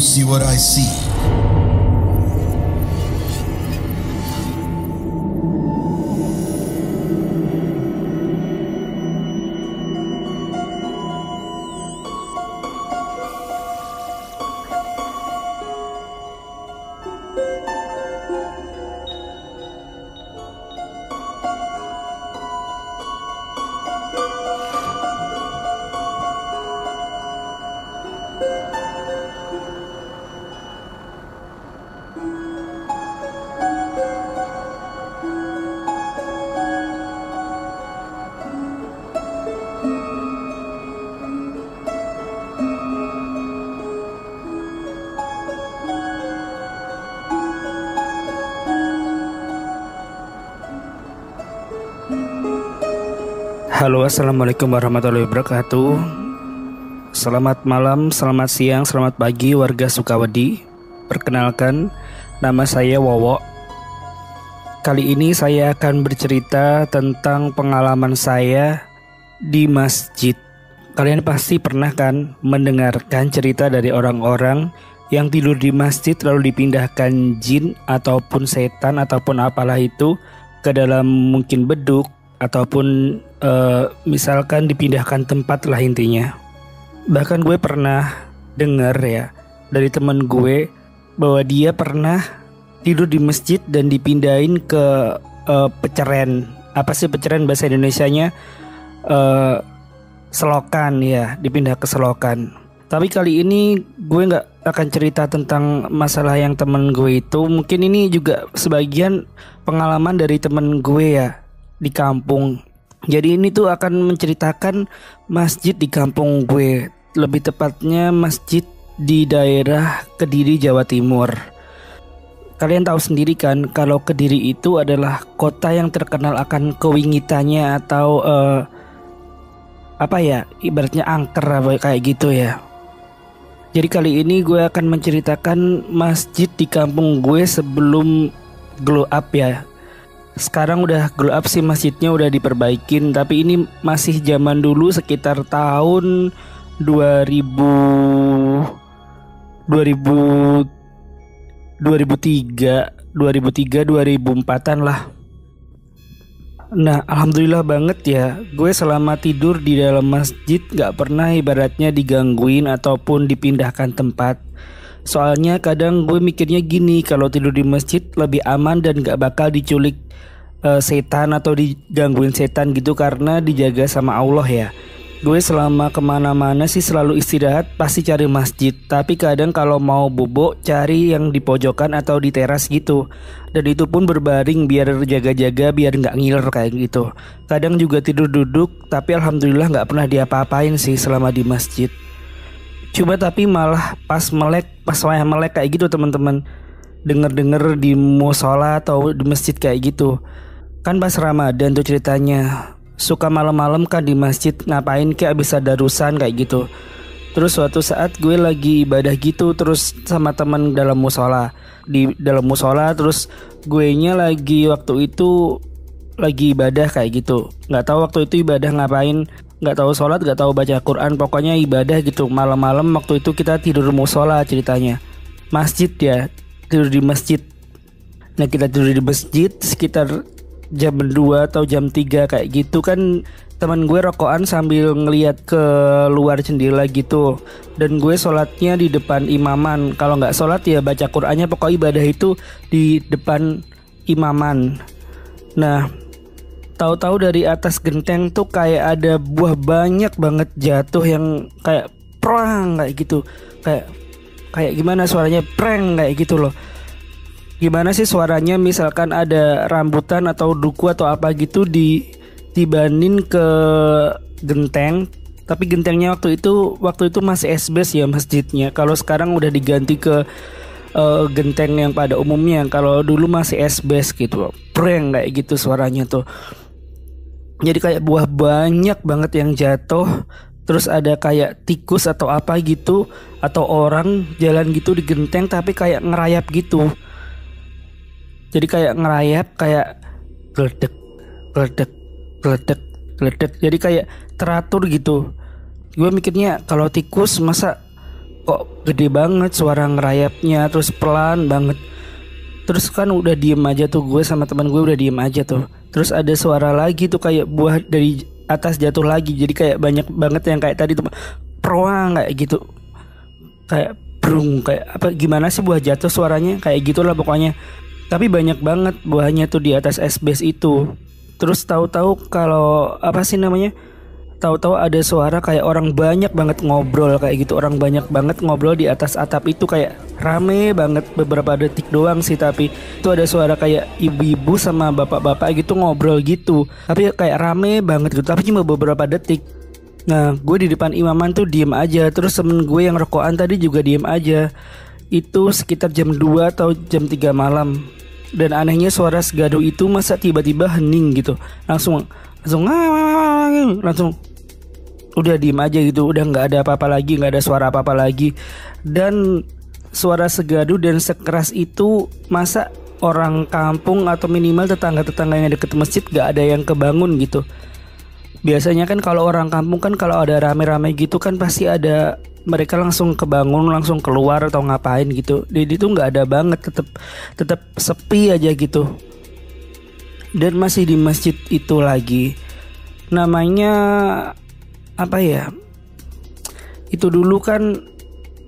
see what I see? Halo, assalamualaikum warahmatullahi wabarakatuh. Selamat malam, selamat siang, selamat pagi warga Sukawedi. Perkenalkan, nama saya Wowo. Kali ini saya akan bercerita tentang pengalaman saya di masjid. Kalian pasti pernah kan mendengarkan cerita dari orang-orang yang tidur di masjid lalu dipindahkan jin ataupun setan ataupun apalah itu ke dalam mungkin beduk ataupun misalkan dipindahkan tempat lah intinya. Bahkan gue pernah dengar ya dari temen gue bahwa dia pernah tidur di masjid dan dipindahin ke peceren. Apa sih peceren bahasa Indonesianya? Selokan ya, dipindah ke selokan. Tapi kali ini gue nggak akan cerita tentang masalah yang temen gue itu. Mungkin ini juga sebagian pengalaman dari temen gue ya di kampung. Jadi ini tuh akan menceritakan masjid di kampung gue, lebih tepatnya masjid di daerah Kediri, Jawa Timur. Kalian tahu sendiri kan kalau Kediri itu adalah kota yang terkenal akan kewingitannya atau apa ya, ibaratnya angker kayak gitu ya. Jadi kali ini gue akan menceritakan masjid di kampung gue sebelum glow up ya. Sekarang udah glow up sih, masjidnya udah diperbaikin, tapi ini masih zaman dulu sekitar tahun 2003 2004-an lah. Nah, alhamdulillah banget ya, gue selama tidur di dalam masjid gak pernah ibaratnya digangguin ataupun dipindahkan tempat. Soalnya kadang gue mikirnya gini, kalau tidur di masjid lebih aman dan gak bakal diculik setan atau digangguin setan gitu karena dijaga sama Allah ya. Gue selama kemana-mana sih selalu istirahat pasti cari masjid. Tapi kadang kalau mau bobo cari yang di pojokan atau di teras gitu. Dan itu pun berbaring biar jaga-jaga biar gak ngiler kayak gitu. Kadang juga tidur duduk, tapi alhamdulillah gak pernah diapa-apain sih selama di masjid. Coba tapi malah pas wayah melek kayak gitu teman-teman, denger-denger di musola atau di masjid kayak gitu. Kan pas Ramadan tuh ceritanya, suka malam-malam kan di masjid ngapain kayak abis darusan kayak gitu. Terus suatu saat gue lagi ibadah gitu terus sama teman dalam musola. Di dalam musola terus gue nya lagi waktu itu lagi ibadah kayak gitu. Nggak tahu waktu itu ibadah ngapain, nggak tahu sholat, nggak tahu baca Quran, pokoknya ibadah gitu. Malam-malam waktu itu kita tidur musola ceritanya. Masjid ya, tidur di masjid. Nah kita tidur di masjid sekitar jam 2 atau jam 3 kayak gitu kan. Teman gue rokokan sambil ngeliat ke luar jendela gitu. Dan gue sholatnya di depan imaman. Kalau nggak sholat ya baca Qurannya, pokoknya ibadah itu di depan imaman. Nah tahu-tahu dari atas genteng tuh kayak ada buah banyak banget jatuh yang kayak prang kayak gitu. Kayak gimana suaranya, prang kayak gitu loh. Gimana sih suaranya misalkan ada rambutan atau duku atau apa gitu dibanin ke genteng. Tapi gentengnya waktu itu masih esbes ya masjidnya. Kalau sekarang udah diganti ke genteng yang pada umumnya. Kalau dulu masih esbes gitu, preng kayak gitu suaranya tuh. Jadi kayak buah banyak banget yang jatuh. Terus ada kayak tikus atau apa gitu, atau orang jalan gitu di genteng tapi kayak ngerayap gitu. Jadi kayak ngerayap, kayak gledek, gledek, gledek, gledek. Jadi kayak teratur gitu. Gue mikirnya kalau tikus masa kok gede banget suara ngerayapnya, terus pelan banget. Terus kan udah diem aja tuh, gue sama teman gue udah diem aja tuh. Terus ada suara lagi tuh kayak buah dari atas jatuh lagi. Jadi kayak banyak banget yang kayak tadi tuh proang kayak gitu. Kayak brung, kayak apa gimana sih buah jatuh suaranya, kayak gitulah pokoknya. Tapi banyak banget buahnya tuh di atas es base itu. Terus tahu-tahu kalau apa sih namanya? Tahu-tahu ada suara kayak orang banyak banget ngobrol kayak gitu. Orang banyak banget ngobrol di atas atap itu, kayak rame banget, beberapa detik doang sih. Tapi itu ada suara kayak ibu-ibu sama bapak-bapak gitu ngobrol gitu. Tapi kayak rame banget gitu, tapi cuma beberapa detik. Nah gue di depan imaman tuh diem aja. Terus temen gue yang rokokan tadi juga diem aja. Itu sekitar jam 2 atau jam 3 malam. Dan anehnya suara segado itu masa tiba-tiba hening gitu. Langsung udah diem aja gitu, udah nggak ada apa-apa lagi, nggak ada suara apa-apa lagi. Dan suara segadu dan sekeras itu masa orang kampung atau minimal tetangga-tetangga yang deket masjid gak ada yang kebangun gitu. Biasanya kan kalau orang kampung kan kalau ada rame-rame gitu kan pasti ada, mereka langsung kebangun, langsung keluar atau ngapain gitu. Jadi itu nggak ada banget, tetap sepi aja gitu. Dan masih di masjid itu lagi, namanya apa ya, itu dulu kan,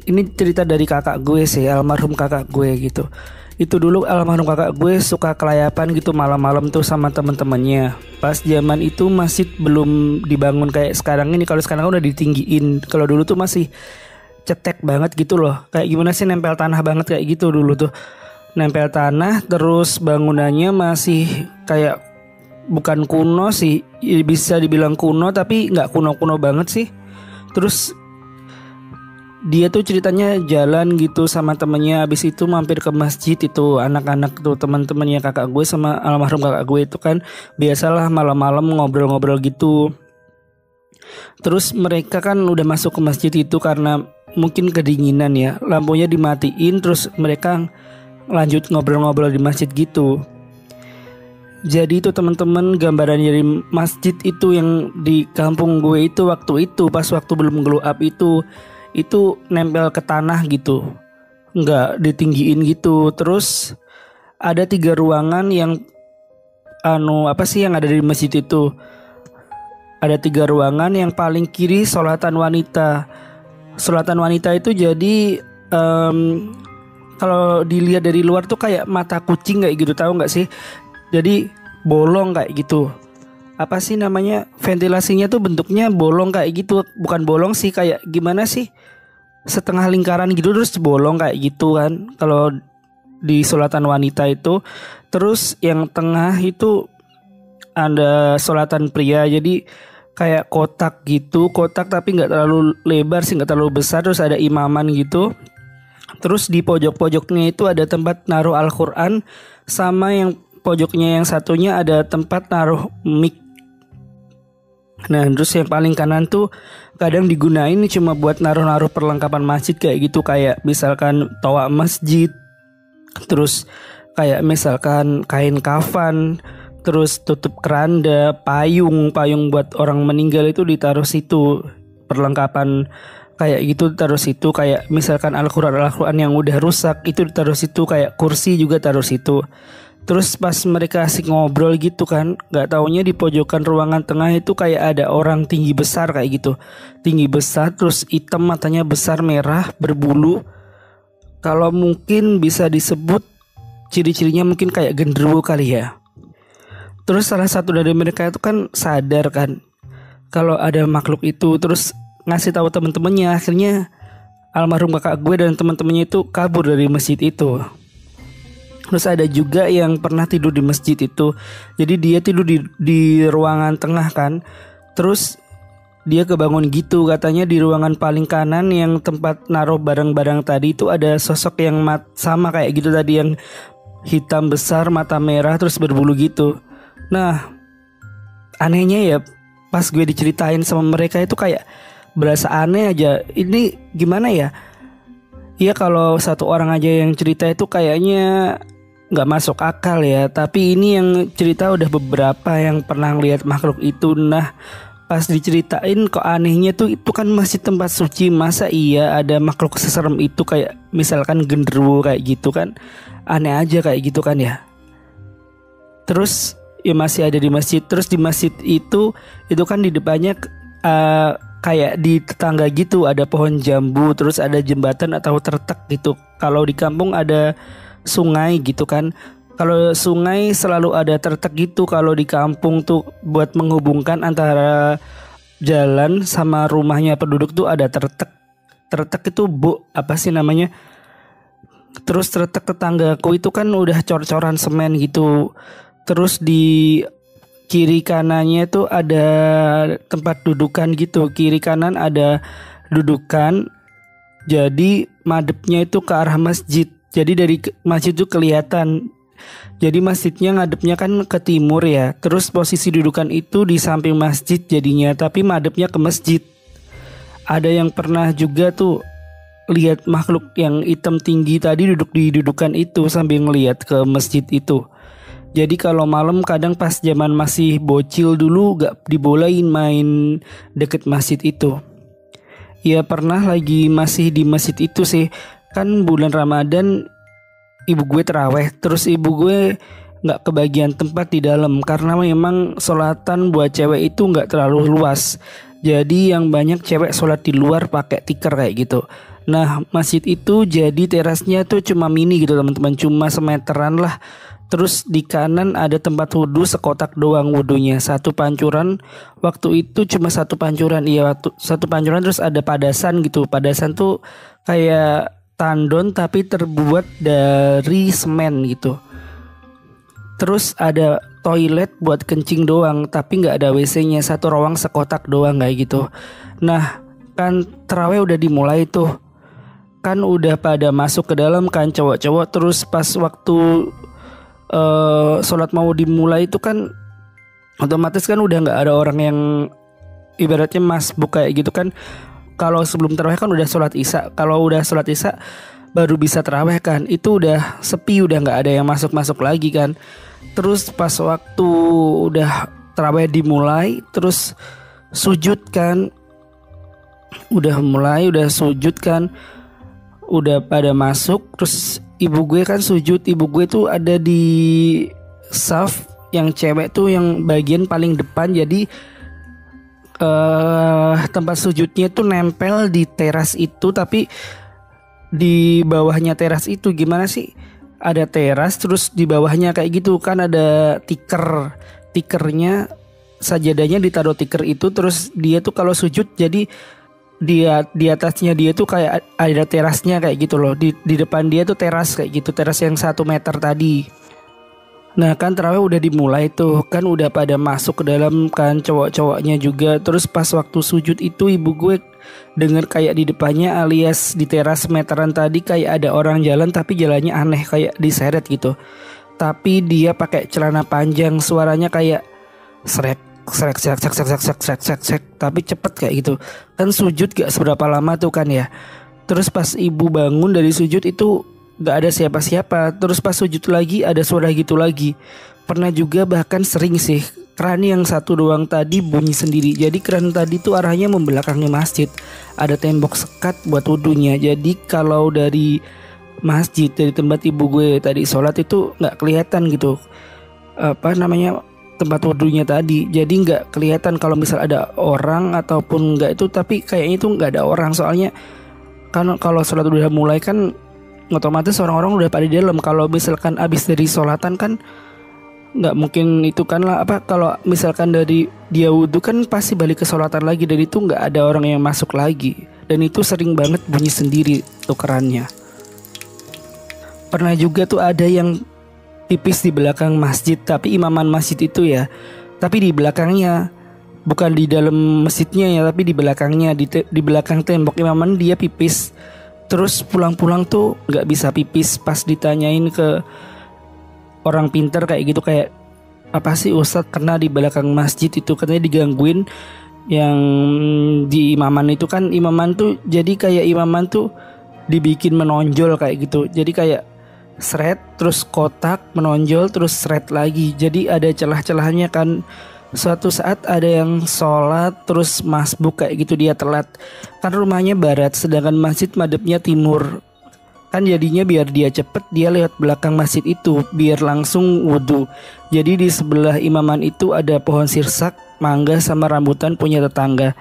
ini cerita dari kakak gue sih, almarhum kakak gue gitu. Itu dulu almarhum kakak gue suka kelayapan gitu malam-malam tuh sama temen-temennya. Pas zaman itu masjid belum dibangun kayak sekarang ini. Kalau sekarang udah ditinggiin, kalau dulu tuh masih cetek banget gitu loh. Kayak gimana sih, nempel tanah banget kayak gitu dulu tuh. Nempel tanah, terus bangunannya masih kayak bukan kuno sih, bisa dibilang kuno tapi nggak kuno-kuno banget sih. Terus dia tuh ceritanya jalan gitu sama temennya, habis itu mampir ke masjid. Itu anak-anak tuh teman-temannya kakak gue sama almarhum kakak gue itu kan biasalah malam-malam ngobrol-ngobrol gitu. Terus mereka kan udah masuk ke masjid itu karena mungkin kedinginan ya, lampunya dimatiin, terus mereka lanjut ngobrol-ngobrol di masjid gitu. Jadi itu teman-teman, gambaran dari masjid itu yang di kampung gue itu waktu itu pas waktu belum glow up itu nempel ke tanah gitu, nggak ditinggiin gitu. Terus ada 3 ruangan yang apa sih yang ada di masjid itu. Ada 3 ruangan, yang paling kiri sholatan wanita. Sholatan wanita itu jadi kalau dilihat dari luar tuh kayak mata kucing kayak gitu, tahu nggak sih? Jadi bolong kayak gitu. Apa sih namanya, ventilasinya tuh bentuknya bolong kayak gitu. Bukan bolong sih, kayak gimana sih, setengah lingkaran gitu terus bolong kayak gitu kan kalau di sholatan wanita itu. Terus yang tengah itu ada sholatan pria, jadi kayak kotak gitu, kotak tapi nggak terlalu lebar sih, nggak terlalu besar. Terus ada imaman gitu. Terus di pojok-pojoknya itu ada tempat naruh Al-Quran, sama yang pojoknya yang satunya ada tempat naruh mic. Nah terus yang paling kanan tuh kadang digunain cuma buat naruh-naruh perlengkapan masjid kayak gitu, kayak misalkan toa masjid, terus kayak misalkan kain kafan, terus tutup keranda, payung buat orang meninggal itu ditaruh situ. Perlengkapan kayak gitu taruh situ, kayak misalkan Al-Quran yang udah rusak itu ditaruh situ, kayak kursi juga taruh situ. Terus pas mereka asik ngobrol gitu kan, gak taunya di pojokan ruangan tengah itu kayak ada orang tinggi besar kayak gitu. Tinggi besar, terus hitam, matanya besar, merah, berbulu. Kalau mungkin bisa disebut ciri-cirinya mungkin kayak genderuwo kali ya. Terus salah satu dari mereka itu kan sadar kan kalau ada makhluk itu, terus ngasih tahu temen-temennya. Akhirnya almarhum kakak gue dan temen-temennya itu kabur dari masjid itu. Terus ada juga yang pernah tidur di masjid itu. Jadi dia tidur di ruangan tengah kan. Terus dia kebangun gitu. Katanya di ruangan paling kanan yang tempat naruh barang-barang tadi itu ada sosok yang sama kayak gitu tadi, yang hitam besar, mata merah, terus berbulu gitu. Nah anehnya ya, pas gue diceritain sama mereka itu kayak berasa aneh aja. Ini gimana ya? Ya kalau satu orang aja yang cerita itu kayaknya nggak masuk akal ya. Tapi ini yang cerita udah beberapa yang pernah lihat makhluk itu. Nah pas diceritain kok anehnya tuh, itu kan masih tempat suci, masa iya ada makhluk seserem itu, kayak misalkan genderuwo kayak gitu kan, aneh aja kayak gitu kan ya. Terus ya masih ada di masjid. Terus di masjid itu kan di depannya kayak di tetangga gitu ada pohon jambu, terus ada jembatan atau tertek gitu. Kalau di kampung ada sungai gitu kan. Kalau sungai selalu ada tertek gitu. Kalau di kampung tuh buat menghubungkan antara jalan sama rumahnya penduduk tuh ada tertek. Tertek itu apa sih namanya? Terus tertek tetanggaku itu kan udah cor-coran semen gitu. Terus di kiri kanannya tuh ada tempat dudukan gitu. Kiri kanan ada dudukan. Jadi madepnya itu ke arah masjid. Jadi dari masjid tuh kelihatan. Jadi masjidnya ngadepnya kan ke timur ya. Terus posisi dudukan itu di samping masjid jadinya, tapi madepnya ke masjid. Ada yang pernah juga tuh lihat makhluk yang hitam tinggi tadi duduk di dudukan itu sambil ngelihat ke masjid itu. Jadi kalau malam kadang pas zaman masih bocil dulu gak dibolehin main deket masjid itu. Ya pernah lagi masih di masjid itu sih. Kan bulan Ramadan ibu gue terawih. Terus ibu gue gak kebagian tempat di dalam, karena memang sholatan buat cewek itu gak terlalu luas. Jadi yang banyak cewek sholat di luar pakai tikar kayak gitu. Nah masjid itu jadi terasnya tuh cuma mini gitu teman-teman, cuma semeteran lah. Terus di kanan ada tempat wudhu sekotak doang wudhunya, satu pancuran. Waktu itu cuma satu pancuran, iya waktu satu pancuran. Terus ada padasan gitu. Padasan tuh kayak tandon tapi terbuat dari semen gitu. Terus ada toilet buat kencing doang, tapi nggak ada WC-nya, satu ruang sekotak doang kayak gitu. Nah kan terawih udah dimulai tuh, kan udah pada masuk ke dalam kan cowok-cowok. Terus pas waktu sholat mau dimulai itu kan otomatis kan udah nggak ada orang yang ibaratnya masbuk kayak gitu kan. Kalau sebelum tarawih kan udah sholat isya. Kalau udah sholat isya baru bisa tarawih kan. Itu udah sepi, udah nggak ada yang masuk lagi kan. Terus pas waktu udah tarawih dimulai, terus sujud kan, udah mulai, udah sujud kan, udah pada masuk. Terus ibu gue kan sujud. Ibu gue tuh ada di saf yang cewek tuh yang bagian paling depan. Jadi tempat sujudnya tuh nempel di teras itu, tapi di bawahnya teras itu gimana sih? Ada teras terus di bawahnya kayak gitu kan ada tikernya, sajadahnya ditaruh tiker itu. Terus dia tuh kalau sujud jadi dia di atasnya dia tuh kayak ada terasnya kayak gitu loh. Di depan dia tuh teras kayak gitu, teras yang 1 meter tadi. Nah kan tarawih udah dimulai tuh, kan udah pada masuk ke dalam kan cowok-cowoknya juga. Terus pas waktu sujud itu ibu gue denger kayak di depannya alias di teras meteran tadi kayak ada orang jalan, tapi jalannya aneh kayak diseret gitu. Tapi dia pakai celana panjang, suaranya kayak srek srek srek srek srek srek srek srek srek, tapi cepet kayak gitu. Kan sujud gak seberapa lama tuh kan ya. Terus pas ibu bangun dari sujud itu gak ada siapa-siapa. Terus pas sujud lagi ada suara gitu lagi. Pernah juga bahkan sering sih keran yang satu doang tadi bunyi sendiri. Jadi keran tadi tuh arahnya membelakangi masjid. Ada tembok sekat buat wudhunya. Jadi kalau dari masjid, dari tempat ibu gue tadi sholat itu gak kelihatan gitu apa namanya tempat wudhunya tadi. Jadi gak kelihatan kalau misal ada orang ataupun enggak itu. Tapi kayaknya itu gak ada orang. Soalnya kan kalau sholat udah mulai kan otomatis orang-orang udah pada di dalam. Kalau misalkan abis dari sholatan kan nggak mungkin itu kan lah apa, kalau misalkan dari dia wudhu kan pasti balik ke sholatan lagi, dan itu nggak ada orang yang masuk lagi. Dan itu sering banget bunyi sendiri tuh kerannya. Pernah juga tuh ada yang pipis di belakang masjid, tapi imaman masjid itu ya, tapi di belakangnya, bukan di dalam masjidnya ya, tapi di belakangnya, di belakang tembok imaman dia pipis. Terus pulang-pulang tuh gak bisa pipis. Pas ditanyain ke orang pintar kayak gitu, kayak apa sih Ustadz, kena di belakang masjid itu katanya digangguin. Yang di imaman itu kan, imaman tuh jadi kayak imaman tuh dibikin menonjol kayak gitu. Jadi kayak seret, terus kotak, menonjol, terus seret lagi. Jadi ada celah-celahnya kan. Suatu saat ada yang sholat terus masbuk kayak gitu, dia telat. Kan rumahnya barat sedangkan masjid madepnya timur. Kan jadinya biar dia cepet, dia lewat belakang masjid itu biar langsung wudhu. Jadi di sebelah imaman itu ada pohon sirsak, mangga sama rambutan punya tetangga.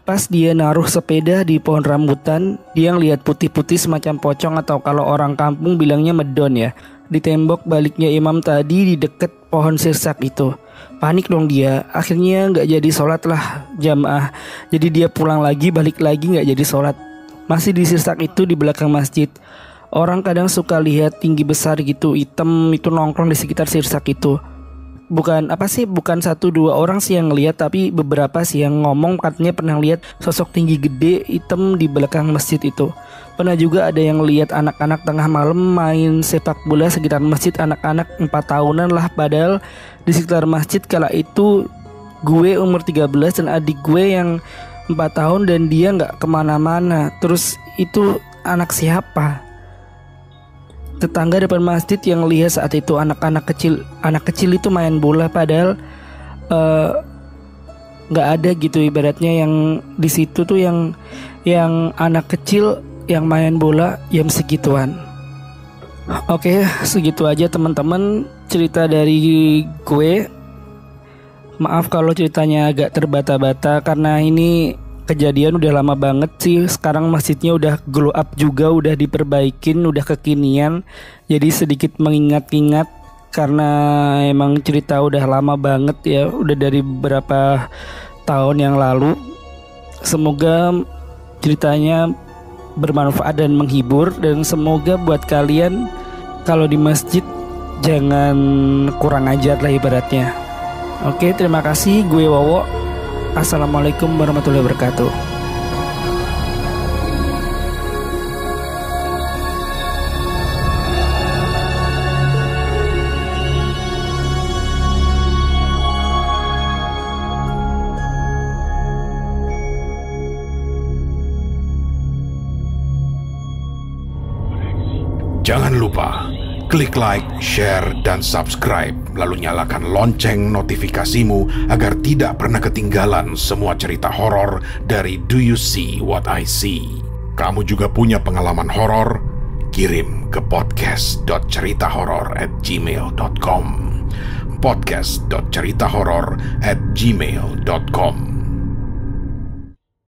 Pas dia naruh sepeda di pohon rambutan, dia ngeliat putih-putih semacam pocong atau kalau orang kampung bilangnya medon ya, di tembok baliknya imam tadi di deket pohon sirsak itu. Panik dong dia, akhirnya gak jadi sholat lah jamaah. Jadi dia pulang lagi, balik lagi gak jadi sholat. Masih di sirsak itu di belakang masjid. Orang kadang suka lihat tinggi besar gitu, hitam itu nongkrong di sekitar sirsak itu. Bukan 1-2 orang sih yang ngeliat, tapi beberapa sih yang ngomong katanya pernah lihat sosok tinggi gede hitam di belakang masjid itu. Pernah juga ada yang lihat anak-anak tengah malam main sepak bola sekitar masjid, anak-anak 4 tahunan lah, padahal di sekitar masjid kala itu gue umur 13 dan adik gue yang 4 tahun dan dia gak kemana-mana. Terus itu anak siapa? Tetangga depan masjid yang lihat saat itu anak kecil itu main bola, padahal nggak ada gitu ibaratnya yang di situ tuh yang anak kecil yang main bola jam segituan. Oke, segitu aja teman-teman cerita dari gue. Maaf kalau ceritanya agak terbata-bata karena ini kejadian udah lama banget sih. Sekarang masjidnya udah glow up juga, udah diperbaikin, udah kekinian. Jadi sedikit mengingat-ingat karena emang cerita udah lama banget ya, udah dari beberapa tahun yang lalu. Semoga ceritanya bermanfaat dan menghibur, dan semoga buat kalian kalau di masjid jangan kurang ajar lah ibaratnya. Oke, terima kasih. Gue Wowo. Assalamualaikum warahmatullahi wabarakatuh. Jangan lupa klik like, share, dan subscribe, lalu nyalakan lonceng notifikasimu agar tidak pernah ketinggalan semua cerita horor dari Do You See What I See. Kamu juga punya pengalaman horor? Kirim ke podcast.ceritahoror@gmail.com podcast.ceritahoror@gmail.com